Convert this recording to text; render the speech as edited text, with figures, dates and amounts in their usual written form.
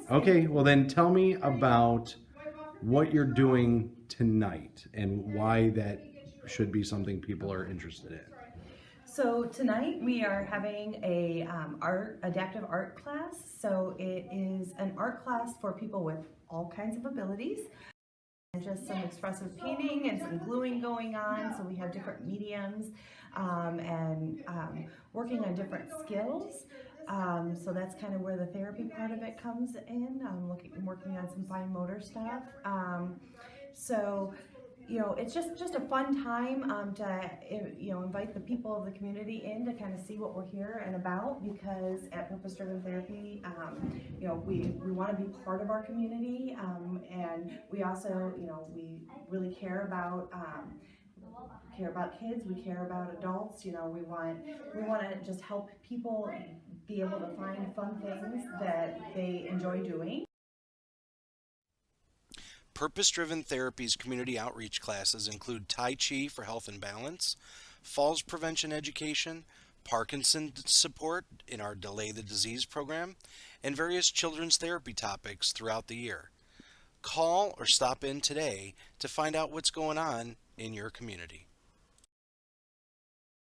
Okay, well then tell me about what you're doing tonight and why that should be something people are interested in. So tonight we are having a adaptive art class. So it is an art class for people with all kinds of abilities. And just some expressive painting and some gluing going on. So we have different mediums and working on different skills. So that's kind of where the therapy part of it comes in. Working on some fine motor stuff. So it's just a fun time to invite the people of the community in to kind of see what we're here and about, because at Purpose Driven Therapy, we want to be part of our community, and we also we really care about kids, we care about adults. We want to just help people be able to find fun things that they enjoy doing. Purpose Driven Therapy's community outreach classes include Tai Chi for health and balance, falls prevention education, Parkinson support in our Delay the Disease program, and various children's therapy topics throughout the year. Call or stop in today to find out what's going on in your community.